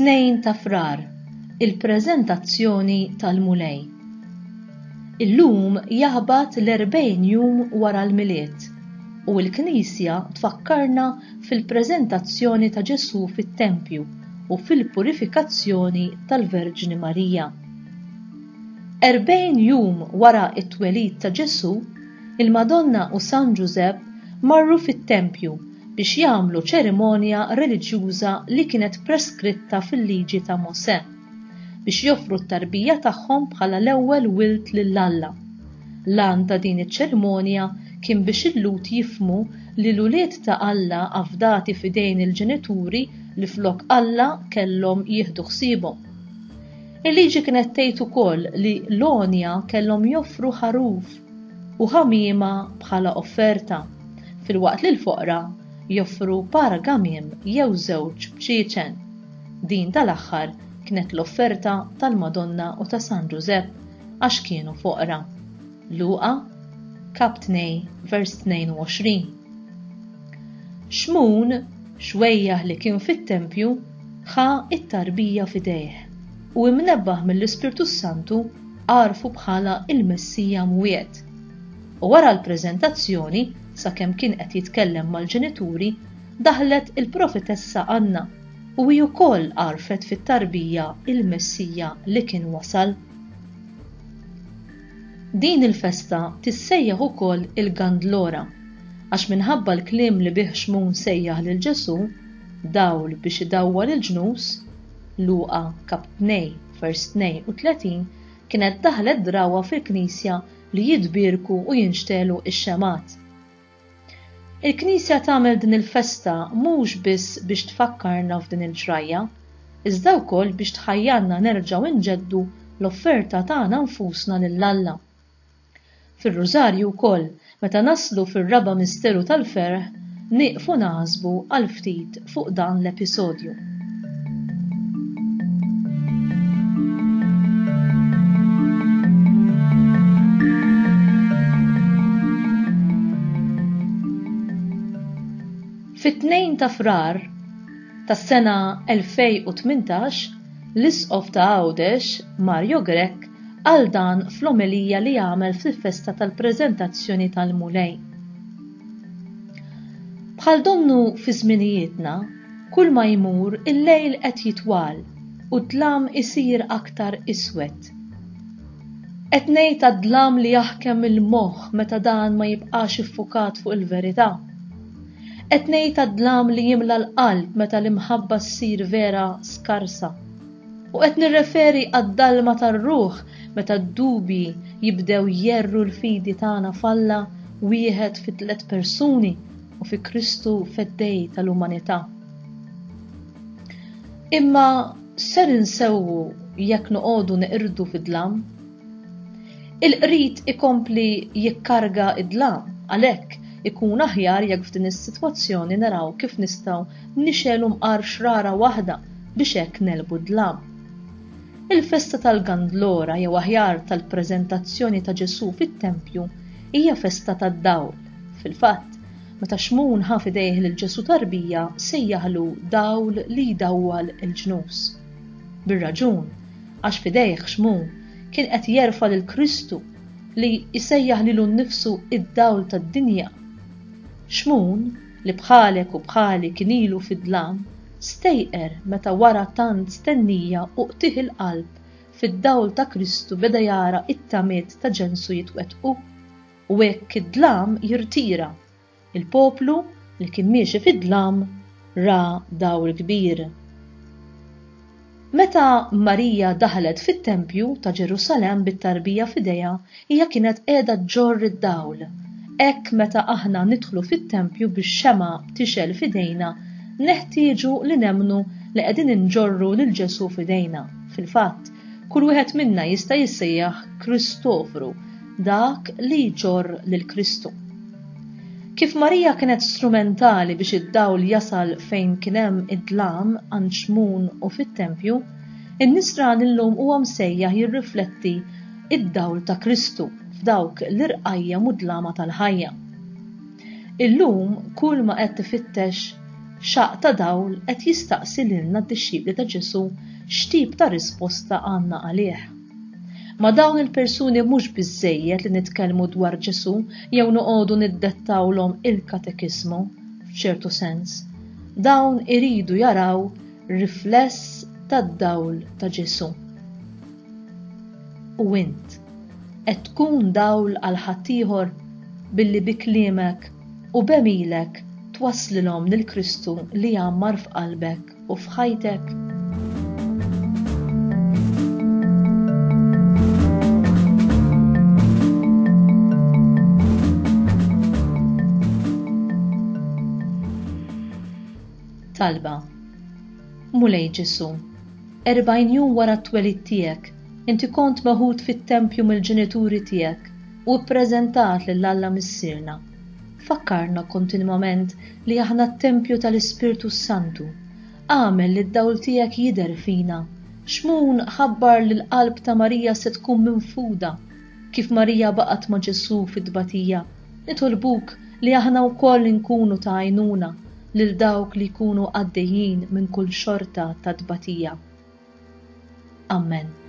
2 ta' Frar, il-preżentazzjoni tal-mulej. Illum jaħbad l-40 jum wara l-miliet u l-Knisja tfakkarna fil-preżentazzjoni ta' Ġesu fit-Tempju u fil-purifikazzjoni tal-Verġni Marija. 40 jum wara it-twelid ta' Ġesu, il-Madonna u San Giuseppe marru fit-Tempju biex jagħmlu ċerimonja reliġjuża li kienet preskritta fil-liġi ta' Mosè, biex joffru t-tarbija tagħhom bħala l-ewwel wild lill-Alla. L-għan ta' din iċ-ċerimonja kien biex il-lut jifhmu li l-ulied ta' Alla affdati f'idejn il-ġenituri li flok Alla kellhom jieħdu ħsiebhom. Il-liġi kienet tgħid ukoll li l-onja kellhom joffru ħaruf u ħamiema bħala offerta, filwaqt li l-foqra joffru paragamim jew żewġ bċiċen. Din tal-aħħar kienet l-offerta tal-Madonna u ta' San Giuseppe għax kienu foqra. Luqa, kap 2, vers 22. Xmun, xwejjaħ li kien fit-Tempju, ħa it-tarbija fidejh u imnebbaħ mill-Ispirtu Santu għarfu bħala il-Messija mwiet. U wara l-preżentazzjoni, sakemm kien qed jitkellem mal-ġenituri, daħlet il-profetessa Anna u hi wkoll għarfet fit-tarbija il-Messija li kien wasal. Din il-festa tissejjaħ ukoll il-Gandlora għax minħabba l-kliem li bih Xmun sejjaħ lil Ġesu, dawl biex idawwal il-ġnus, Luqa kap 2 vers 32, kienet daħlet drawa fil-Knisja li jitbierku u jinxtelu ix-xemat. Il-Knisja tagħmel din il-festa mhux biss biex tfakkarna f'din il-ġrajja, iżda wkoll biex tħajjarna nerġgħu nġeddu l-offerta tagħna nfusna lill-Alla. Fir-Rużarju wkoll, meta naslu fir-raba' misteru tal-ferħ, nieqfu naħsbu għal ftit fuq dan l-episodju. Fit-2 ta' Frar tas-sena 2018, l-Isqof ta' Għawdex, Mario Grek, għal dan fl-omelija li għamel fil-festa tal-preżentazzjoni tal-mulej. Bħal donnu fi żminijietna, kull ma jmur il-lejl qed jitwal u d-dlam isir aktar iswed. Qed ngħid għad-dlam li jaħkem il-moħħ meta dan ma jibqax iffukat fuq il-verità. Qed ngħid għad-dlam li jimla l-qalb meta l-imħabba ssir vera skarsa. U qed nirreferi għad-dalma tar-ruħ meta d-dubi jibdew jerru l-fidi tagħna falla wieħed fi 3 persuni u fi Kristu fed-dej tal-umanità. Imma ser insewwu jekk noqogħdu neqirdu fid-dlam? Il-qrid ikompli jikkarga id-dlam, għalhekk ikun aħjar jekk f'din is-sitwazzjoni naraw kif nistgħu nixelu mqar xrara waħda biex hekk nelbu d-dlam. Il-festa tal-Gandlora jew aħjar tal-preżentazzjoni ta' Ġesu fit-Tempju hija festa tad-dawl. Fil-fatt, meta Xmun ħa f'idejh lil Ġesu tarbija sejjaħlu dawl li jdawwal il-ġnus. Bir-raġun għax f'idejh Xmun kien qed jerfa' lil Kristu li jsejjaħ lilu nnifsu id-dawl tad-dinja. Xmun li bħalek u bħali kien ilu fid-dlam stejqer meta wara tant stennija u qtih il-qalb fid-dawl ta' Kristu beda jara it-tamiet ta' ġensu jitwettqu u hekk id-dlam jirtira. Il-poplu li kien miexi fid-dlam ra dawl kbir. Meta Marija daħlet fit-Tempju ta' Ġerusalemm bit-tarbija f'idejha, hija kienet qiegħda ġorr id-dawl. Hekk meta aħna nidħlu fit-Tempju bix-xema tixel f'idejna, neħtieġu li nemmnu li qegħdin inġorru lil Ġesu f'idejna. Fil-fatt, kull wieħed minna jista' jissejjaħ Kristofru, dak li jġorr lil Kristu. Kif Marija kienet strumentali biex id-dawl jasal fejn kien hemm id-dlam għand Xmun u fit-Tempju, in-nisran illum huwa msejjaħ jirrifletti id-dawl ta' Kristu f'dawk l-irqajja mudlama tal-ħajja. Illum kull ma qed tifittex xaq ta' dawl qed jistaqsi lilna d-dixxibli ta' Ġesu x'tip ta' risposta għandna għalih. Ma dawn il-persuni mhux biżżejjed li nitkellmu dwar Ġesu jew noqogħdu niddettawlhom il-katekismu f'ċertu sens. Dawn iridu jaraw rifless tad-dawl ta' Ġesu. U int qed tkun dawl għal ħaddieħor billi bi kliemek u b'għemilek twasslilhom lil Kristu li jgħammar f'qalbek u f'ħajtek? Talba. Mulej Ġesu, 40 jum wara t-twelid tiegħek, inti kont maħud fit-tempju mill-ġenituri tiegħek u ppreżentat lil Alla missierna. Fakkarna kontinwament li aħna t-tempju tal-Ispirtu Santu. Għamel li d-dawl tiegħek jidher fina. X'mun ħabbar li l-qalb ta' Marija se tkun minfuda kif Marija baqgħet ma' Ġesu fid-dbatija. Nitolbuk li aħna wkoll nkunu ta' għajnuna lil dawk li jkunu għaddejjin minn kull xorta ta' dbatija. Amen.